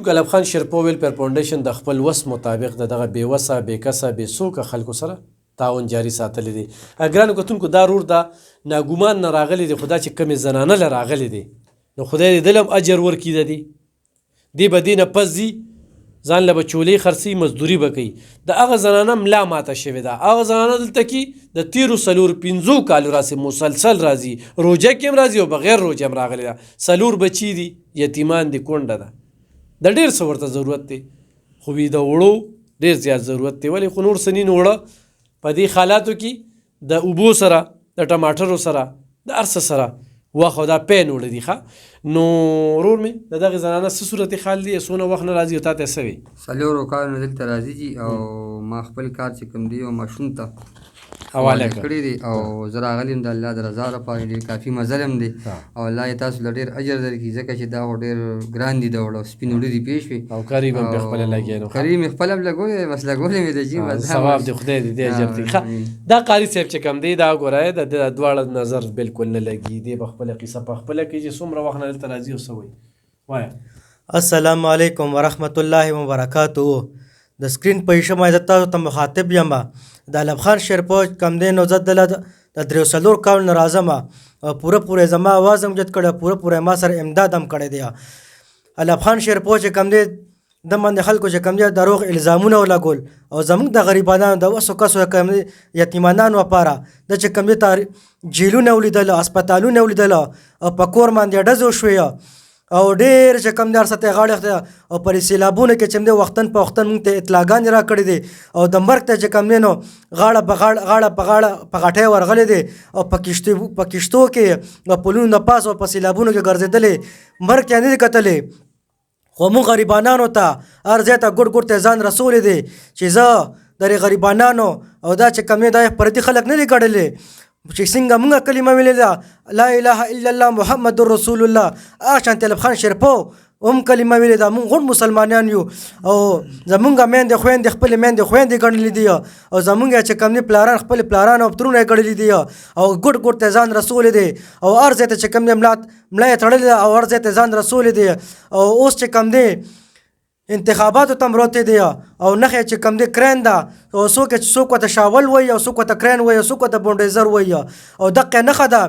ګلاب خان شیرپو ویلفیر فاونډیشن د خپل وس مطابق دغه بېوسه بېکسه بېڅوکه خلکو سره تعاون جاري ساتلی دی. ګرانو کتونکو دا رور دا ناګومان نه راغلی دی، خو دا چې کمې زنانه له راغلی دی نو خدای دې دل هم اجر ورکړي د دې به دې نه پس ځي ځان له به چولې خرڅوي مزدوري به کوي. د هغه زنانه ملا ماته شوې ده. هغه زنانه دلته کې د تېرو 4-5 کالو راسې مسلسل راځي، روژه کې هم راځي او بغیر روژه هم راغلی ده. 4 بچي دي، یتیمان دي، کونډه ده. د ډېر څه ورته ضرورت دی، خو د وړو ډېر زیات ضرورت دی. ولې خو نور سنین وړه په دې حالاتو کې د اوبو سره د ټماټرو سره د هر څه سره وخت او دا پین وړه دي. نو ورور مې د دغې زنانه څه صورت حال دی، څونه وخت نه راځي او تا ته څه وي؟ 4 کالو نه دلته راځي دي او ما خپل کار چې کوم دی او ماشوم ته حواله کړی دی او زه راغلی یم د الله د رضا لپاره. ډېر کافي مزل هم دی او الله یې تاسو له ډېر اجر درکړي، ځکه چې دا خو ډېر ګران دي د وړو سپین وړي دي پېښ وي او کریم هم پخپله لګیا نو کریم مې خپله هم لګولی دی، بس لګولی مې دی جي ثواب دی، خدای دې دې اجر درکړي. دا قاري صاحب چې کوم دی دا ګوره د دواړه نظر بالکل نه لګي، دی په خپله قصه په خپله کوي چې څومره وخت نه دلته راځي او څه وایي. وایه السلام علیکم ورحمت الله وبرکاته. د سکرین په ایشه ما زه تاسو ته مخاطب یم. د علب خان شیرپو کم دی نو زه دله د 3 کال نه راځم او پوره زما اواز هم جد کړی، پوره ما سره امداد هم کړی دی. علب خان شیرپو چې کم دی د باندې خلکو چې کم دی دروغ الزامونه ولګول او زموږ د غریبانانو د وسو کسو کم دی یتیمانانو لپاره د چې کم دی جیلونه ولیدل، هسپتالونه ولیدل او په کور باندې ډزې وشوې او ډېر چې کم دی هر څه ته یې غاړه اخته او پر سیلابونو کې چې دی وختن په وختن موږ ته اطلاعګانې را کړې دي او د مرګ ته چې کم دی نو غاړه په غاټۍ ورغلی دی او په کښتو کې او پلونو نه پاس او په سیلابونو کې ګرځېدلې، مرګ ته یې نه دي کتلې. خو موږ غریبانانو ته هر ځای ته ګوټ ته ځان رسولی دی چې زه د غریبانانو او دا چې کم دی دا پردي خلک نه دي ګڼلې چې څنګه موږ کلمه ویلې ده لا اله الا الله محمد رسول الله، شانتي علب خان شیرپو هم کلمه ویلې ده. موږ غټ مسلمانان یو او زمونږ میندې خویندې خپلې میندې خویندې ګڼلې دي او زمونږ چې کوم دي پلاران خپل پلاران او پترونه یې ګڼلي دي او ګوټ ته ځان رسولی دی او هر ځای ته چې کوم دی ملا یې تړلې ده او هر ځای ته ځان رسولی دی او اوس چې کوم دی انتخاباتو ته مروتې دی او نښې چې کم دی کرین ده او څوک ورته شاول وایي او څوک ورته کرین وایي او څوک ورته بونډیزر وایي او دقه نښه ده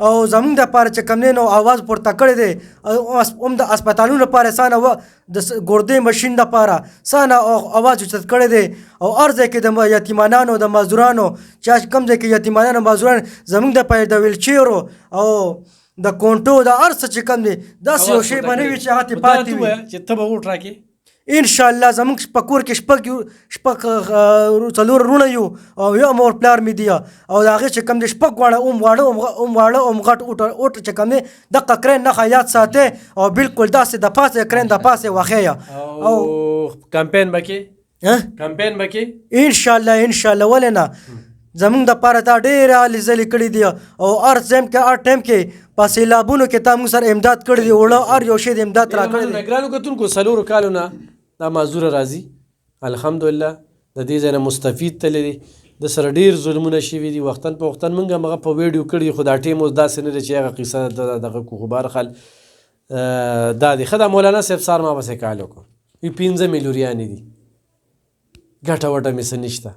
او زموږ دپاره چې کم دی نو اواز پورته کړی دی هم د هسپتالونو لپاره سانه د ګردې مشین دپاره سانه اواز اوچت کړی دی او هر ځای کې د یتیمانانو د مزدورانو چې کوم ځای کې یتیمانانو مزدوران زموږ دپاره د ویلچیرو او د کونټو د هر څه چې کم دی داسې یو شی به نه وي چې هغه ترې پاتې وي. چې ته به ووټ راکړې انشاءالله زموږ په کور کې شپږ 4 وروڼه یو او یو مور پلار مې دی او د هغې چې کوم دی 6 واړه واړه غټ اوټ چې کوم دی دقه کرین نښه یاد ساتئ او بالکل داسې د پاسه کرین د پاسه وښیه او کمپین به کې انشاءالله ولې نه. زمونږ دپاره دا ډېرې هلې ځلې کړي دي او هر ټایم کې په سیلابونو کې تا موږ سره امداد کړی دی، وړه هر یو شی د امداد را کړی دی. ګرانو کتونکو 4 کالو نه دا معذوره راځي، الحمدلله د دې ځای نه مستفید تللی دی. د سره ډېر ظلمونه شوي دي، وختن په وختن موږ هم هغه په ویډیو کړي دي، خو دا ټیم اوس داسې نه دی چې هغه قصه دغه کو. خو بهرحال دا دی ښه. دا مولانا صاحب سار ما پسې کال وکړو 15 میلیوریانې دي، ګټه وټه مې څه نشته،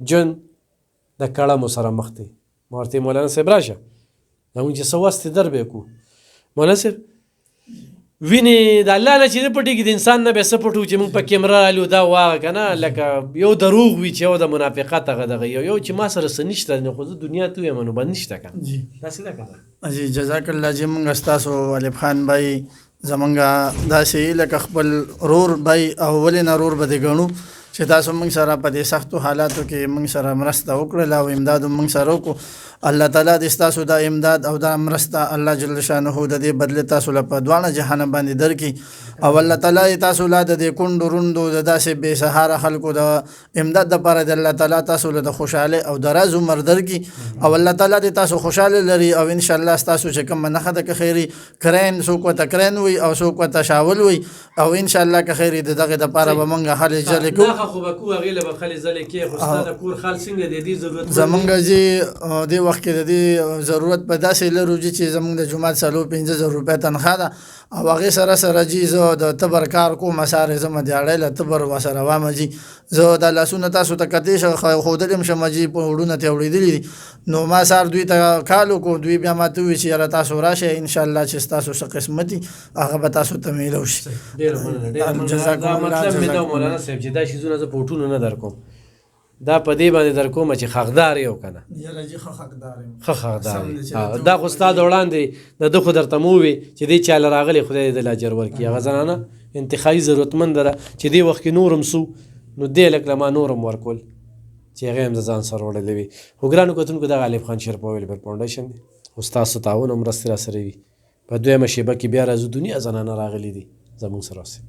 جون د کړمو سره مخ دی. ما ورته مولانا صاحب راشه زموږ چې څه وس دی در به یې کړو. مولانا صاحب وینې د الله نه چې نه پټېږي د انسان نه به یې څه پټو چې موږ په کیمره رالو دا واغه که نه لکه یو دروغ وي چې یو د منافقت هغه دغه یو چې ما سره څه نشته نو خو زه دنیا ته ویم نو به نشته که داسې ده که نه. جی جزاک الله. چې موږ ستاسو علب خان بھائی زمونږ داسې لکه خپل رور بھائی او ولې نه رور به دې ګڼو چې تاسو موږ سره په دې سختو حالاتو کې موږ سره مرسته وکړله او امداد موږ سره وکړو. الله تعالی دې ستاسو دا امداد او دا مرسته الله جل شانه د دې بدله تاسو له په دواړه جهان باندې درکړي او الله تعالی تاسو له د کونډو روندو د داسې بې سهاره خلکو د امداد لپاره د الله تعالی تاسو له د خوشاله او دراز عمر درکړي او الله تعالی دې تاسو خوشاله لري او ان شاء الله تاسو چې کوم نه خده که خیری کرین څوک وته کرین وي او څوک وته شاول وي او ان شاء الله که خیری دغه د لپاره به موږ حل جل کو خو به کو هغې له به خلې ځلې کې خو ستا د کور خال څنګه دی دې ضرورت زمونږ چې دې وخت کې د دې ضرورت په داسې لرو چې زمونږ د جومات 5,000 روپۍ تنخواه ده او هغې سره سره جي زه د تبر کار کوم سارې زه مدیاړی له تبر ورسره وامه جي زه دا لاسونه تاسو ته کتې ښودلی هم شم جي په وړونه ته یې اورېدلي دي نو ما سار دوی ته کال وکړو دوی بیا ما ته وویل چې یاره تاسو راشئ انشاءالله چې ستاسو څه قسمت وي هغه به تاسو ته میلو شي ډېره مننه ډېره مننه جزاکم دا الله، مطلب مې دا جزاکم مولانا صاحب چې دا شیزونه زه په وټونو نه در کوم دا په دې باندې در کومه چې حقدار یې او که نه یاره جي ښه حقدار یم ښه حقدار سم دی چې یې دا خو ستا د وړاندې د ده خو درته مو ووې چې دې چاله راغلی خدای دې د اجر ورکړي هغه زنانه انتخابي ضرورتمنده ده چې دې وخت کې نورم سو نو دې لږ له ما نورم ورکول چې هغې هم د ځان سره وړلی وي خو ګرانو کتونکو دغه الف خان شیرپا ویلفیر فاونډیشن دی خو ستاسو تعاون او مرستې راسره وي په دویمه شیبه کې بیا راځو دنیا زنانه راغلي دي زموږ سره اوسئ